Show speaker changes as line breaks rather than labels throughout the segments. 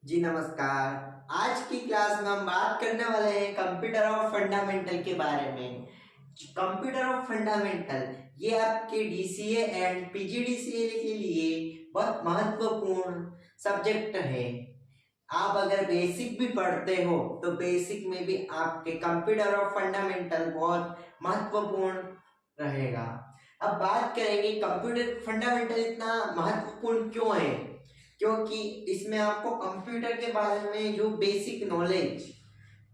जी नमस्कार। आज की क्लास में हम बात करने वाले हैं कंप्यूटर ऑफ फंडामेंटल के बारे में। कंप्यूटर ऑफ फंडामेंटल ये आपके डीसीए एंड पीजीडीसीए के लिए बहुत महत्वपूर्ण सब्जेक्ट है। आप अगर बेसिक भी पढ़ते हो तो बेसिक में भी आपके कंप्यूटर ऑफ फंडामेंटल बहुत महत्वपूर्ण रहेगा। अब बात करेंगे कंप्यूटर फंडामेंटल इतना महत्वपूर्ण क्यों है, क्योंकि इसमें आपको कंप्यूटर के बारे में जो बेसिक नॉलेज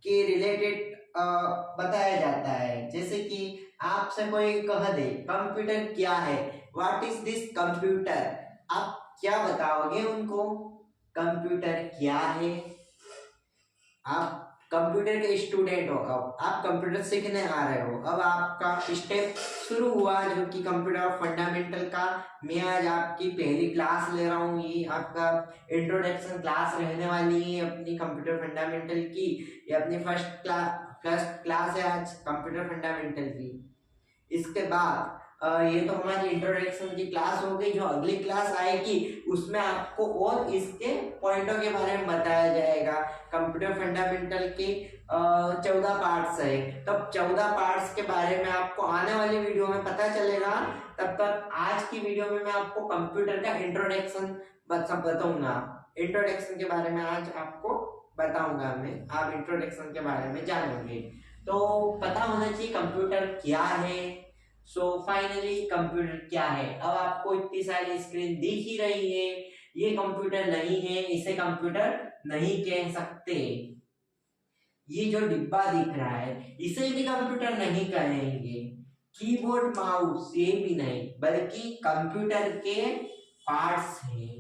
के रिलेटेड बताया जाता है। जैसे कि आपसे कोई कह दे कंप्यूटर क्या है, व्हाट इज दिस कंप्यूटर, आप क्या बताओगे उनको? कंप्यूटर क्या है? आप कंप्यूटर के स्टूडेंट हो, अब आप कंप्यूटर सीखने आ रहे हो, अब आपका स्टेप शुरू हुआ जो कि कंप्यूटर ऑफ फंडामेंटल का। मैं आज आपकी पहली क्लास ले रहा हूँ, ये आपका इंट्रोडक्शन क्लास रहने वाली है अपनी कंप्यूटर फंडामेंटल की। ये अपनी फर्स्ट क्लास है आज कंप्यूटर फंडामेंटल की। इसके बाद ये तो हमारी इंट्रोडक्शन की क्लास हो गई। जो अगली क्लास आएगी उसमें आपको और इसके पॉइंटों के बारे में बताया जाएगा। कंप्यूटर फंडामेंटल के 14 पार्ट्स है, तब 14 पार्ट्स के बारे में आपको आने वाली वीडियो में पता चलेगा। तब तक आज की वीडियो में मैं आपको कंप्यूटर का इंट्रोडक्शन बताऊंगा। इंट्रोडक्शन के बारे में आज आपको बताऊंगा मैं, आप इंट्रोडक्शन के बारे में जानेंगे। तो पता होना चाहिए कंप्यूटर क्या है। सो फाइनली कंप्यूटर क्या है? अब आपको इतनी सारी स्क्रीन दिख ही रही है, ये कंप्यूटर नहीं है, इसे कंप्यूटर नहीं कह सकते। ये जो डिब्बा दिख रहा है इसे भी कंप्यूटर नहीं कहेंगे। कीबोर्ड माउस ये भी नहीं, बल्कि कंप्यूटर के पार्ट्स हैं।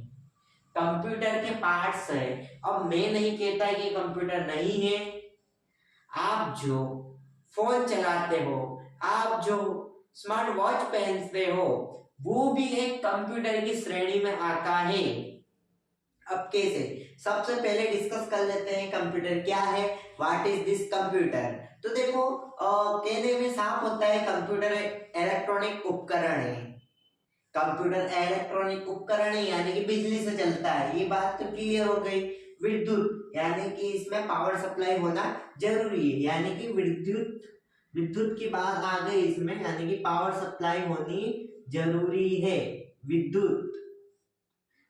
कंप्यूटर के पार्ट्स है। अब मैं नहीं कहता कि कंप्यूटर नहीं है। आप जो फोन चलाते हो, आप जो स्मार्ट वॉच पहनते हो, वो भी एक कंप्यूटर की श्रेणी में आता है। अब कैसे? सबसे पहले डिस्कस कर लेते हैं कंप्यूटर क्या है, व्हाट इज दिस कंप्यूटर। तो देखो कहने में साफ होता है कंप्यूटर इलेक्ट्रॉनिक उपकरण है। कंप्यूटर इलेक्ट्रॉनिक उपकरण है यानी कि बिजली से चलता है, ये बात तो क्लियर हो गई। विद्युत यानी कि इसमें पावर सप्लाई होना जरूरी है, यानी कि विद्युत की बात आ गई इसमें, यानी कि पावर सप्लाई होनी जरूरी है। विद्युत,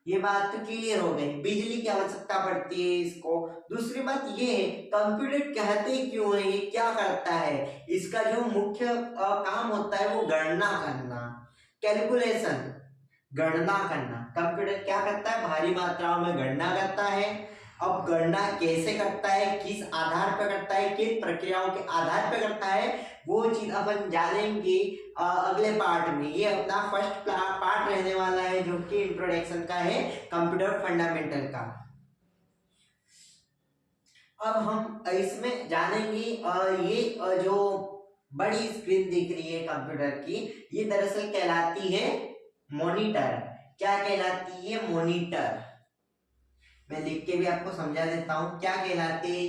ये बात तो क्लियर हो गई, बिजली की आवश्यकता पड़ती है इसको। दूसरी बात ये है कंप्यूटर कहते क्यों है, ये क्या करता है, इसका जो मुख्य काम होता है वो गणना करना, कैलकुलेशन, गणना करना। कंप्यूटर क्या करता है? भारी मात्राओं में गणना करता है। अब गणना कैसे करता है, किस आधार पर करता है, किन प्रक्रियाओं के आधार पर करता है, वो चीज अपन जानेंगे अगले पार्ट में। ये अपना फर्स्ट पार्ट रहने वाला है जो कि इंट्रोडक्शन का है कंप्यूटर फंडामेंटल का। अब हम इसमें जानेंगे ये जो बड़ी स्क्रीन दिख रही है कंप्यूटर की, ये दरअसल कहलाती है मॉनिटर। क्या कहलाती है? मॉनिटर। मैं लिख के भी आपको समझा देता हूं क्या कहलाते हैं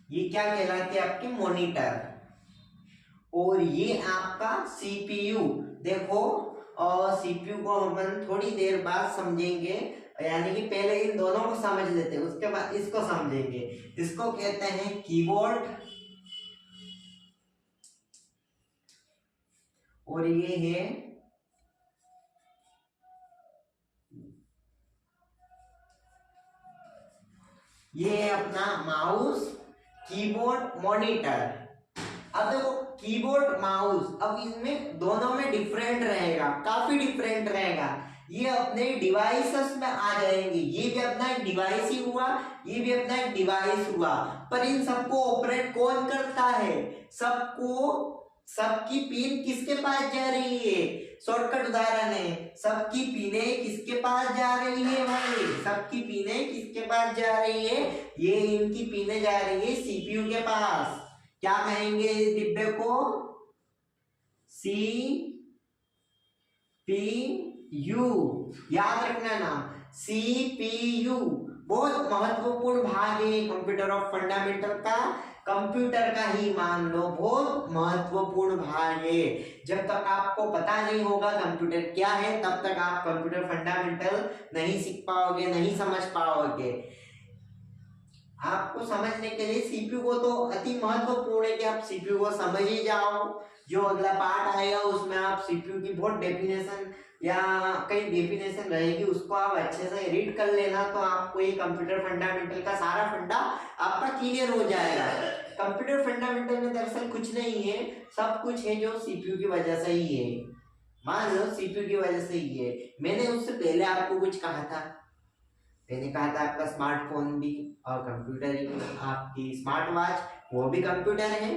ये क्या कहलाते हैं आपके मॉनिटर। और ये आपका सीपीयू। देखो सीपीयू को हम थोड़ी देर बाद समझेंगे, यानी कि पहले इन दोनों को समझ लेते हैं उसके बाद इसको समझेंगे। इसको कहते हैं कीबोर्ड और ये है अपना माउस, कीबोर्ड, मॉनिटर। अब देखो कीबोर्ड माउस, अब इसमें दोनों में डिफरेंट रहेगा, काफी डिफरेंट रहेगा। ये अपने डिवाइसेस में आ जाएंगे, ये भी अपना एक डिवाइस ही हुआ, ये भी अपना एक डिवाइस हुआ। पर इन सबको ऑपरेट कौन करता है? सबकी पिन किसके पास जा रही है? शॉर्टकट उदाहरण है, सबकी पिनें किसके पास जा रही है भाई? सबकी पिनें किसके पास जा रही है? ये इनकी पिनें जा रही है सीपीयू के पास। क्या कहेंगे इस डिब्बे को? सी पी यू, याद रखना नाम, सीपीयू बहुत महत्वपूर्ण भाग है कंप्यूटर ऑफ फंडामेंटल का। कंप्यूटर का ही मान लो बहुत महत्वपूर्ण भाग है। जब तक आपको पता नहीं होगा कंप्यूटर क्या है तब तक आप कंप्यूटर फंडामेंटल नहीं सीख पाओगे, नहीं समझ पाओगे। आपको समझने के लिए सीपीयू को तो अति महत्वपूर्ण है कि आप सीपीयू को समझ ही जाओ। जो अगला पार्ट आएगा उसमें आप सीपीयू की बहुत डेफिनेशन या कई डेफिनेशन रहेगी, उसको आप अच्छे से रीड कर लेना तो आपको ये कंप्यूटर फंडामेंटल का सारा फंडा आपका क्लियर हो जाएगा। कंप्यूटर फंडामेंटल में दरअसल कुछ नहीं है, सब कुछ है जो सीपीयू की वजह से ही है। मान लो सीपीयू की वजह से ही है। मैंने उससे पहले आपको कुछ कहा था, मैंने कहा था आपका स्मार्टफोन भी और कंप्यूटर ही, आपकी स्मार्ट वॉच वो भी कंप्यूटर है,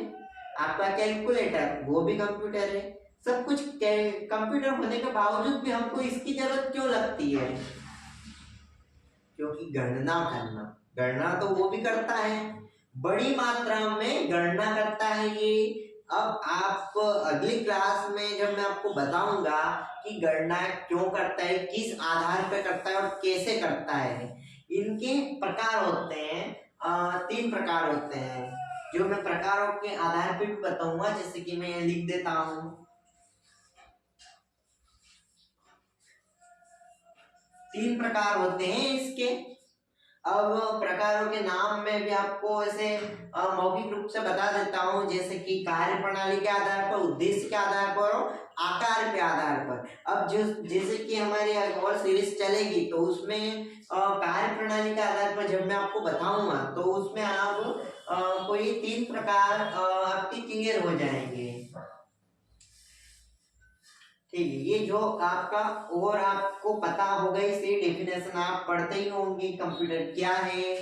आपका कैलकुलेटर वो भी कंप्यूटर है। सब कुछ कंप्यूटर होने के बावजूद भी हमको इसकी जरूरत क्यों लगती है? क्योंकि गणना तो वो भी करता है, बड़ी मात्रा में गणना करता है ये। अब आप अगली क्लास में जब मैं आपको बताऊंगा कि गणना क्यों करता है, किस आधार पर करता है और कैसे करता है, इनके प्रकार होते हैं, 3 प्रकार होते हैं जो मैं प्रकारों के आधार पर भी बताऊंगा। जैसे कि मैं लिख देता हूं, 3 प्रकार होते हैं इसके। अब प्रकारों के नाम में भी आपको ऐसे मौखिक रूप से बता देता हूं, जैसे कि कार्य प्रणाली के आधार पर, उद्देश्य के आधार पर और आकार के आधार पर। अब जो जैसे कि हमारी और सीरीज चलेगी तो उसमें कार्य प्रणाली के आधार पर जब मैं आपको बताऊंगा तो उसमें आप कोई 3 प्रकार आपके क्लियर हो जाएंगे। ठीक है, ये जो आपका और आपको पता होगा इससे डेफिनेशन आप पढ़ते ही होंगे कंप्यूटर क्या है।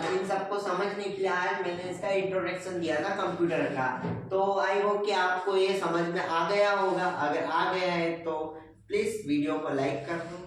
इन सबको समझने के लिए आज मैंने इसका इंट्रोडक्शन दिया था कंप्यूटर का। तो आई होप कि आपको ये समझ में आ गया होगा। अगर आ गया है तो प्लीज वीडियो को लाइक कर दो।